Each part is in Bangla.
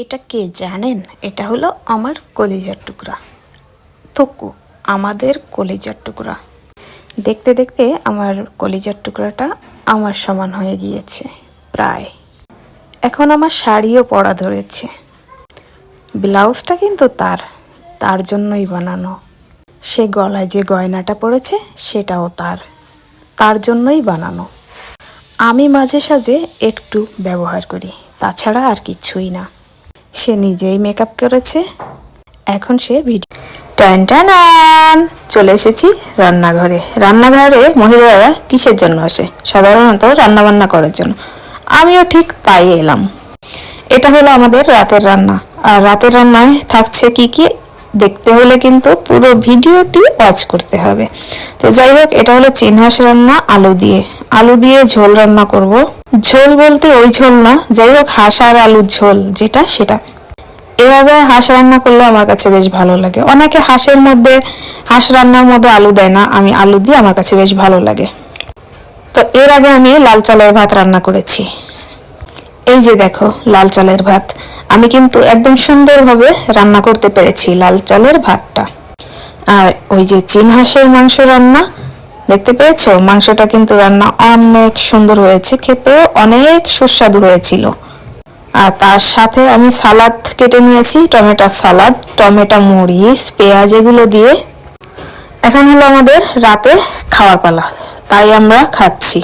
এটা কে জানেন? এটা হলো আমার কলিজার টুকরা থুকু, আমাদের কলিজার টুকরা। দেখতে দেখতে আমার কলিজার টুকরাটা আমার সমান হয়ে গিয়েছে প্রায়। এখন আমার শাড়িও পরা ধরেছে। ব্লাউজটা কিন্তু তার জন্যই বানানো। সে গলায় যে গয়নাটা পরেছে সেটাও তার জন্যই বানানো। আমি মাঝে সাঝে একটু ব্যবহার করি, তাছাড়া আর কিছুই না। সে নিজেই মেকআপ করেছে। এখন সে ভিডিও টান চলে এসেছি রান্নাঘরে। রান্নাঘরে মহিলারা কিসের জন্য আসে? সাধারণত রান্নাবান্না করার জন্য। আমিও ঠিক তাই এলাম। এটা হলো আমাদের রাতের রান্না। আর রাতের রান্নায় থাকছে কি কি দেখতে হলে কিন্তু পুরো ভিডিওটি ওয়াচ করতে হবে। তো যাই হোক, এটা হলো চিনহাঁস রান্না আলু দিয়ে ঝোল রান্না করব। ঝোল বলতে ওই ঝোল না, যাই হোক হাঁস আর আলুর ঝোল সেটা। এভাবে হাঁস রান্না করলে আমার কাছে বেশ ভালো লাগে। অনেকে হাঁস রান্নার মধ্যে আলু দেয় না, আমি আলু দিয়ে আমার কাছে বেশ ভালো লাগে। তো এর আগে আমি লাল চালের ভাত রান্না করেছি। এই যে দেখো লাল চালের ভাত, আমি কিন্তু একদম সুন্দরভাবে রান্না করতে পেরেছি লাল চালের ভাতটা। আর ওই যে চিনহাঁসের মাংস রান্না দেখতে পেয়েছো, মাংসটা কিন্তু রান্না অনেক সুন্দর হয়েছে, খেতেও অনেক সুস্বাদু হয়েছিল। আর তার সাথে আমি সালাদ কেটে নিয়েছি, টমেটো সালাদ, টমেটো মরিচ পেঁয়াজ এগুলো দিয়ে। এখন হলো আমাদের রাতে খাওয়ার পালা, তাই আমরা খাচ্ছি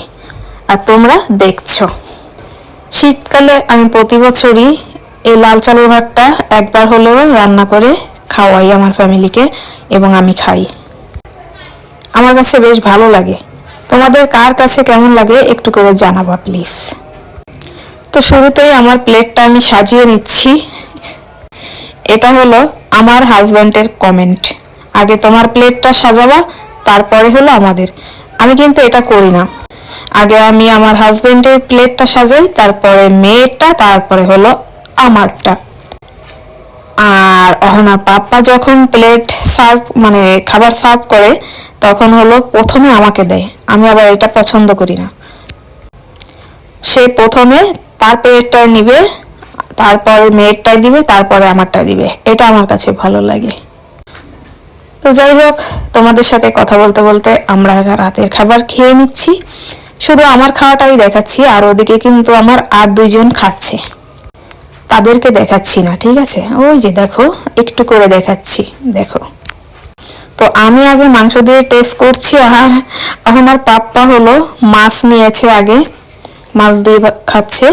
আর তোমরা দেখছো। শীতকালে আমি প্রতি বছরই এই লাল চালের ভাতটা একবার হলেও রান্না করে খাওয়াই আমার ফ্যামিলিকে, এবং আমি খাই। আমার কাছে বেশ ভালো লাগে। তোমাদের কার কাছে কেমন লাগে একটু করে জানাবা প্লিজ। তো শুরুতেই আমার প্লেটটা আমি সাজিয়ে নিচ্ছি। এটা হলো আমার হাজব্যান্ডের কমেন্ট, আগে তোমার প্লেটটা সাজাবা তারপরে হলো আমাদের। আমি কিন্তু এটা করি না, আগে আমি আমার হাজব্যান্ডের প্লেটটা সাজাই, তারপরে মেয়েরটা, তারপরে হলো আমারটা। আর আমার পাপ্পা যখন প্লেট খাবার সার্ভ করে তখন হলো প্রথমে আমাকে দেয়। আমি আবার এটা পছন্দ করি না। সে প্রথমে তার প্লেটটা নিবে, তারপরে মেয়েরটাই দিবে, তারপরে আমারটা দিবে। এটা আমার কাছে ভালো লাগে। তো যাই হোক, তোমাদের সাথে কথা বলতে বলতে আমরা রাতের খাবার খেয়ে নিচ্ছি। শুধু আমার খাওয়াটাই দেখাচ্ছি, আর ওদিকে কিন্তু আমার আর দুইজন খাচ্ছে, তাদেরকে দেখাচ্ছি না, ঠিক আছে? ওই যে দেখো, একটু করে দেখাচ্ছি, দেখো। তো আমি আগে মাংস দিয়ে টেস্ট করছি, আর আমার পাপ্পা হলো মাছ নিয়েছে, আগে মাছ দিয়ে খাচ্ছে।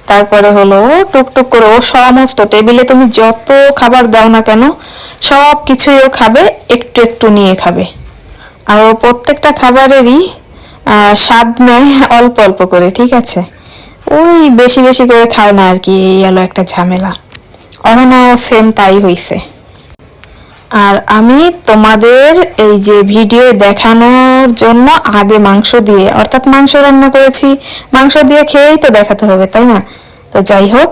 তারপরে হলো টুকটুক করে ও সমস্ত টেবিলে তুমি যত খাবার দাও না কেন সব কিছুই ও খাবে, একটু একটু নিয়ে খাবে। আর ও প্রত্যেকটা খাবারেরই স্বাদ নেয় অল্প অল্প করে, ঠিক আছে? ওই বেশি বেশি করে খায় না আর কি, এই হলো একটা ঝামেলা। অহনো সেম তাই হইছে। আর আমি তোমাদের এই যে ভিডিও দেখানোর জন্য আগে মাংস দিয়ে, অর্থাৎ মাংস রান্না করেছি, মাংস দিয়ে খেয়েই তো দেখাতে হবে, তাই না? তো যাই হোক,